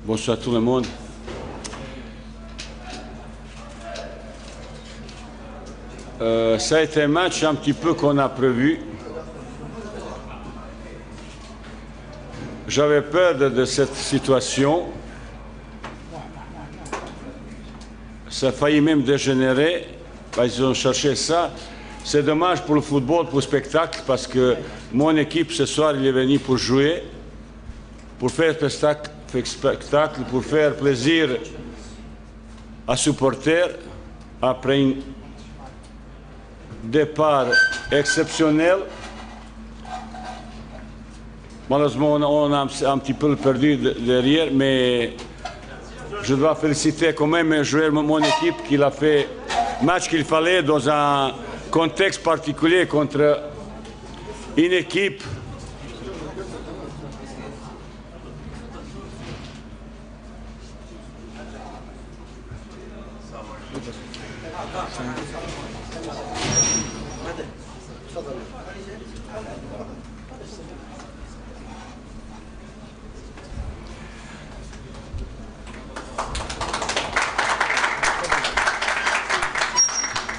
Bonsoir tout le monde. Ça a été un match un petit peu qu'on a prévu. J'avais peur de cette situation. Ça a failli même dégénérer. Ils ont cherché ça. C'est dommage pour le football, pour le spectacle, parce que mon équipe ce soir, il est venu pour jouer, pour faire spectacle, pour faire plaisir à supporters après un départ exceptionnel. Malheureusement, on a un petit peu perdu derrière, mais je dois féliciter quand même un joueur de mon équipe qui a fait le match qu'il fallait dans un contexte particulier contre une équipe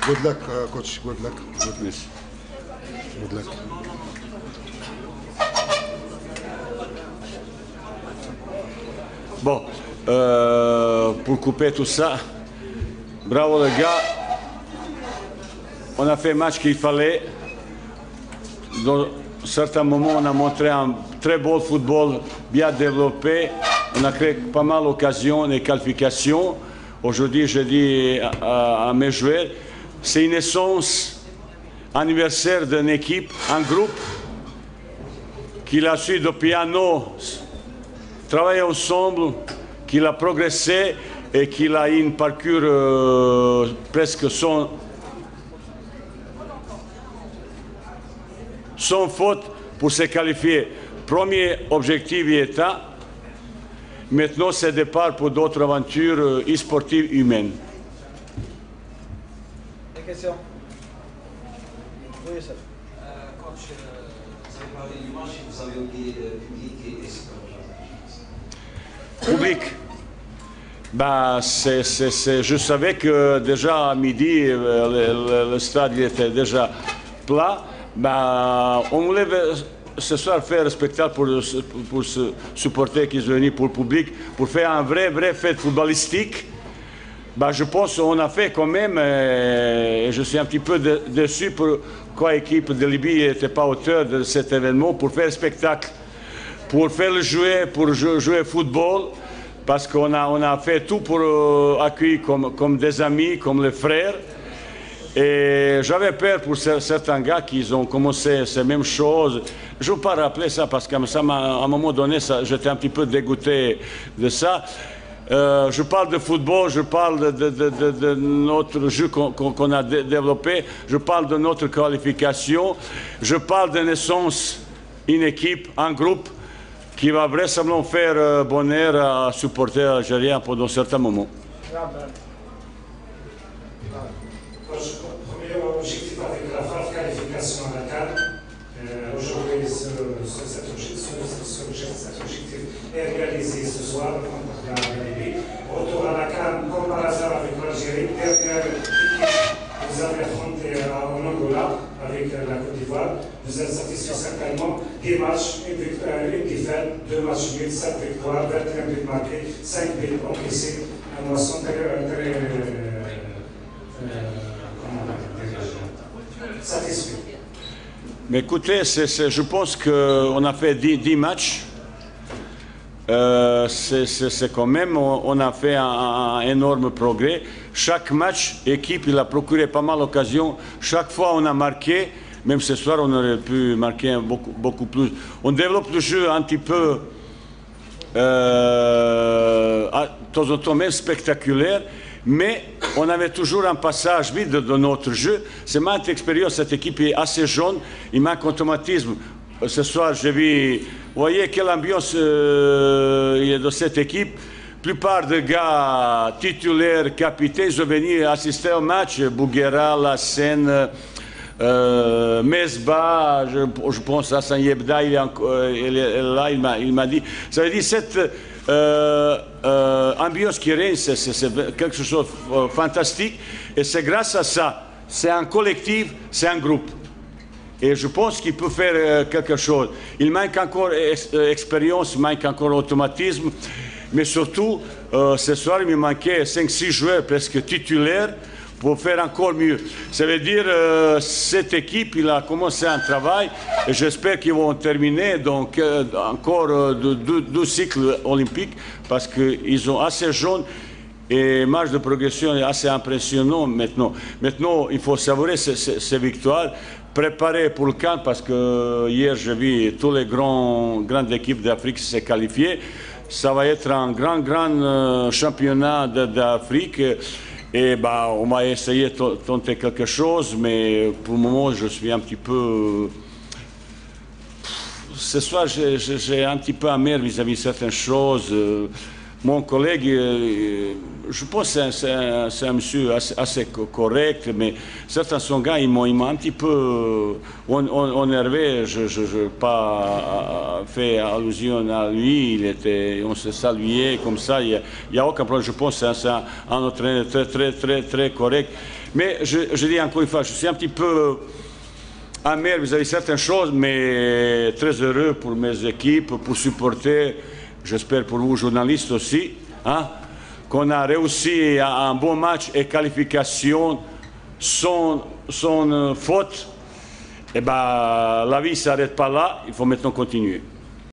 Good luck, coach. Good luck. Merci. Good luck. Bon, pour couper tout ça, bravo les gars. On a fait le match qu'il fallait. Dans certains moments, on a montré un très beau football, bien développé. On a créé pas mal d'occasions et qualifications. Aujourd'hui, je dis à mes joueurs, c'est une naissance anniversaire d'une équipe, un groupe qui a su depuis un an travailler ensemble, qui a progressé et qui a eu un parcours presque sans faute pour se qualifier. Premier objectif est atteint. Maintenant, c'est départ pour d'autres aventures e-sportives humaines. Des questions? Oui, ça. Coach, vous avez parlé du match et vous avez oublié le public et c'est Public. Bah, je savais que déjà à midi, le stade était déjà plat. Bah, on voulait ce soir faire un spectacle pour ce supporter qui est venu pour le public, pour faire un vrai fête footballistique. Bah, je pense qu'on a fait quand même, et je suis un petit peu déçu pourquoi l'équipe de Libye n'était pas auteur de cet événement, pour faire un spectacle, pour faire le jouer, pour jouer au football, parce qu'on a fait tout pour accueillir comme des amis, comme les frères. Et j'avais peur pour certains gars qui ont commencé ces mêmes choses. Je ne veux pas rappeler ça parce qu'à un moment donné, j'étais un petit peu dégoûté de ça. Je parle de football, je parle de notre jeu qu'on a développé, je parle de notre qualification, je parle de naissance, une équipe, un groupe qui va vraisemblablement faire bonheur à supporter algérien pendant certains moments. Premier objectif avec la phase qualification à la CAN. Aujourd'hui, cet objectif est réalisé ce soir contre la Libye. Retour à la CAN, comme par hasard avec l'Algérie. Dernière équipe que vous avez affrontée en Angola avec la Côte d'Ivoire. Vous êtes satisfait certainement. 10 matchs, une défaite, 2 matchs nuls, 7 victoires, 21 buts marqués, 5 buts encaissés. Un moisson très satisfait. Mais écoutez, je pense qu'on a fait 10 matchs. C'est quand même, on a fait un énorme progrès. Chaque match, l'équipe, il a procuré pas mal d'occasions. Chaque fois, on a marqué. Même ce soir, on aurait pu marquer beaucoup plus. On développe le jeu un petit peu, de temps en temps, même spectaculaire. Mais on avait toujours un passage vide de notre jeu. C'est ma expérience, cette équipe est assez jeune, il manque automatisme. Ce soir, j'ai vu, vous voyez quelle ambiance il y a dans cette équipe. La plupart des gars titulaires, capitaines, sont venus assister au match. Bouguera, Lassène, Mesbah, je pense à Hassan Yebda, il est là, il m'a dit. Ça veut dire cette ambiance qui règne, c'est quelque chose de fantastique. Et c'est grâce à ça. C'est un collectif, c'est un groupe. Et je pense qu'il peut faire quelque chose. Il manque encore expérience, il manque encore automatisme. Mais surtout, ce soir, il me manquait 5-6 joueurs presque titulaires pour faire encore mieux. Ça veut dire cette équipe, il a commencé un travail et j'espère qu'ils vont terminer donc encore deux cycles olympiques parce qu'ils sont assez jeunes et marge de progression est assez impressionnant maintenant. Maintenant, il faut savourer ces victoires, préparer pour le camp parce que hier j'ai vu toutes les grandes équipes d'Afrique se qualifier. Ça va être un grand championnat d'Afrique. Et bah, on va essayer de tenter quelque chose, mais pour le moment, je suis un petit peu... Ce soir, j'ai un petit peu amer vis-à-vis de certaines choses. Mon collègue, je pense que c'est un monsieur assez correct, mais certains son gars, ils m'ont un petit peu énervé. Je n'ai pas fait allusion à lui, on se saluait comme ça, il n'y a aucun problème. Je pense que c'est un entraîneur très correct. Mais je dis encore une fois, je suis un petit peu amer vis-à-vis de certaines choses, mais très heureux pour mes équipes, pour supporter. J'espère pour vous, journalistes aussi, hein, qu'on a réussi un bon match et qualification sans faute. Et ben, la vie ne s'arrête pas là, il faut maintenant continuer.